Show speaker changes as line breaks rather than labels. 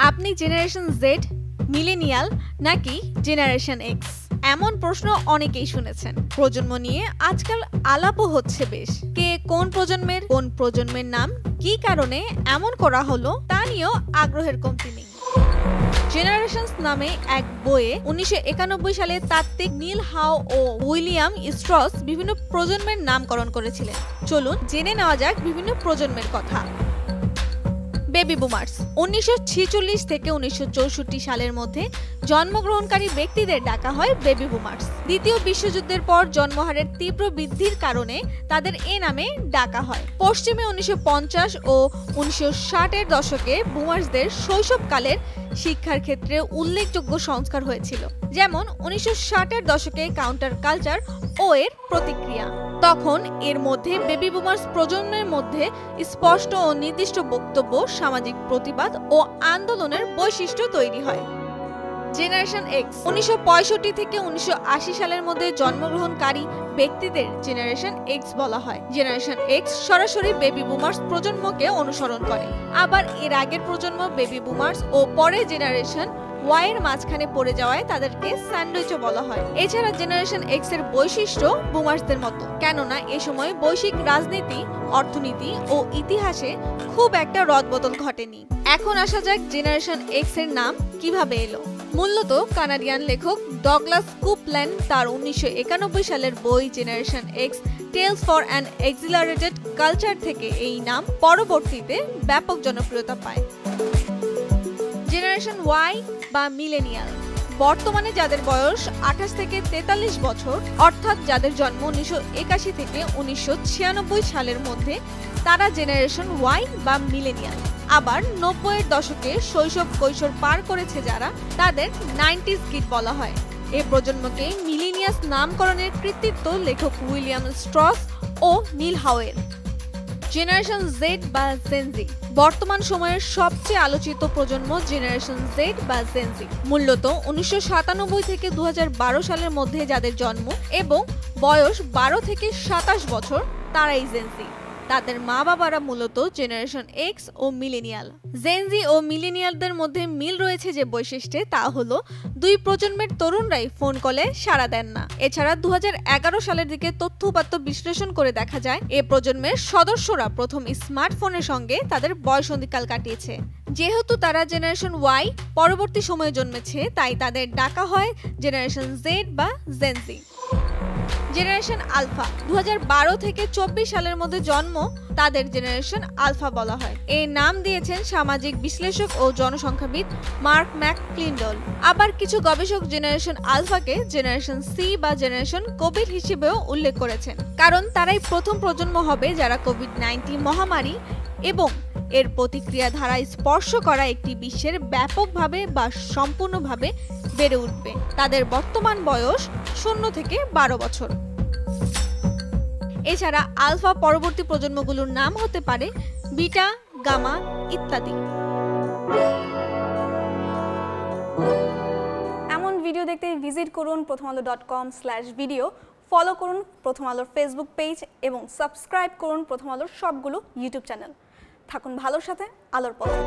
আপনি generation Z, millennial নাকি generation x? এমন প্রশ্ন অনেকেই শুনেছেন। প্রজন্ম নিয়ে আজকাল আলাপও হচ্ছে বেশ। কে কোন প্রজন্মের নাম কি কারণে এমন করা হলো তা নিয়েও আগ্রহের কমতি নেই। জেনারেশনস নামে এক বইয়ে 1991 সালে তাত্ত্বিক নীল হাও ও উইলিয়াম স্ট্রস বিভিন্ন প্রজন্মের নামকরণ করেছিলেন। চলুন জেনে নেওয়া যাক বিভিন্ন প্রজন্মের কথা। বেবি বুমার্স 1946 থেকে 1964 সালের মধ্যে জন্মগ্রহণকারী ব্যক্তিদের ডাকা হয় বেবি বুমার্স। দ্বিতীয় বিশ্বযুদ্ধের পর জন্মহারের তীব্র বৃদ্ধির কারণে তাদের এ নামে ডাকা হয়। পশ্চিমে 1950 ও 1960-এর দশকে বুমার্সদের শৈশবকালের শিক্ষার ক্ষেত্রে উল্লেখযোগ্য সংস্কার হয়েছিল, যেমন 1960-এর দশকে কাউন্টার কালচার ও এর প্রতিক্রিয়া। তখন এর মধ্যে বেবি বুমার্স প্রজন্মের মধ্যে স্পষ্ট ও নির্দিষ্ট বক্তব্য, সামাজিক প্রতিবাদ ও আন্দোলনের বৈশিষ্ট্য তৈরি হয়। জেনারেশন এক্স 1965 থেকে 1980 সালের মধ্যে জন্মগ্রহণকারী ব্যক্তিদের জেনারেশন এক্স বলা হয়। জেনারেশন এক্স সরাসরি বেবি বুমার্স প্রজন্মকে অনুসরণ করে। আবার এর আগের প্রজন্ম বেবি বুমার্স ও পরে জেনারেশন ওয়াই এর মাঝখানে পড়ে যাওয়ায় তাদেরকে স্যান্ডউইচও বলা হয়। এছাড়া জেনারেশন এক্স এর বৈশিষ্ট্য বুমার্সদের মতো, কেননা এ সময় বৈশ্বিক রাজনীতি, অর্থনীতি ও ইতিহাসে খুব একটা রদবদল ঘটেনি। এখন আসা যাক জেনারেশন এক্স এর নাম কিভাবে এলো। মূলত কানাডিয়ান লেখক ডগলাস কুপল্যান্ড তার 1991 সালের বই Generation X Tales for an Accelerated Culture থেকে এই নাম পরবর্তীতে ব্যাপক জনপ্রিয়তা পায়। জেনারেশন ওয়াই বা মিলেনিয়াল বর্তমানে যাদের বয়স 28 থেকে 43 বছর, অর্থাৎ যাদের জন্ম 1981 থেকে 1996 সালের মধ্যে, তারা জেনারেশন ওয়াই বা মিলেনিয়াল। আবার 90-এর দশকে শৈশব কৈশোর পার করেছে যারা, তাদের 90s কিড বলা হয়। এই প্রজন্মকে মিলেনিয়াস নামকরণের কৃতিত্ব লেখক উইলিয়াম স্ট্রস ও নীল হাওয়ের। জেনারেশন জেড বা জেনজি বর্তমান সময়ের সবচেয়ে আলোচিত প্রজন্ম জেনারেশন জেড বা জেনজি। মূলত 1997 থেকে 2012 সালের মধ্যে যাদের জন্ম এবং বয়স 12 থেকে 27 বছর, তারাই জেনজি। তাদের মা বাবারা মূলত জেনারেশন এক্স ও মিলেনিয়াল। জেনজি ও মিলেনিয়ালদের মধ্যে মিল রয়েছে যে বৈশিষ্ট্যে, তা হলো দুই প্রজন্মের তরুণরাই ফোন কলে সাড়া দেন না। এছাড়া 2011 সালের দিকে তথ্য উপাত্ত বিশ্লেষণ করে দেখা যায় এ প্রজন্মের সদস্যরা প্রথম স্মার্টফোনের সঙ্গে তাদের বয়সন্ধিকাল কাটিয়েছে। যেহেতু তারা জেনারেশন ওয়াই পরবর্তী সময়ে জন্মেছে, তাই তাদের ডাকা হয় জেনারেশন জেড বা জেনজি। জেনারেশন আলফা 2012 থেকে 24 সালের মধ্যে জন্ম, তাদের জেনারেশন আলফা বলা হয়। এই নাম দিয়েছেন সামাজিক বিশ্লেষক ও জনসংখ্যাবিদ মার্ক ম্যাকক্লিন্ডল। আবার কিছু গবেষক জেনারেশন আলফাকে জেনারেশন সি বা জেনারেশন কোভিড হিসেবেও উল্লেখ করেছেন, কারণ তারাই প্রথম প্রজন্ম হবে যারা কোভিড-19 মহামারী এবং এর প্রতিক্রিয়া ধারা স্পর্শ করা একটি বিশ্বের ব্যাপকভাবে বা সম্পূর্ণভাবে বেড়ে উঠবে। তাদের বর্তমান বয়স 0 থেকে 12 বছর। এছাড়া আলফা পরবর্তী প্রজন্মগুলোর নাম হতে পারে বিটা, গামা ইত্যাদি।
এমন ভিডিও দেখতে ভিজিট করুন prothomalo.com/video, ফলো করুন প্রথম আলোর ফেসবুক পেজ এবং সাবস্ক্রাইব করুন প্রথম আলোর সবগুলো ইউটিউব চ্যানেল। থাকুন ভালোর সাথে, আলোর পথে।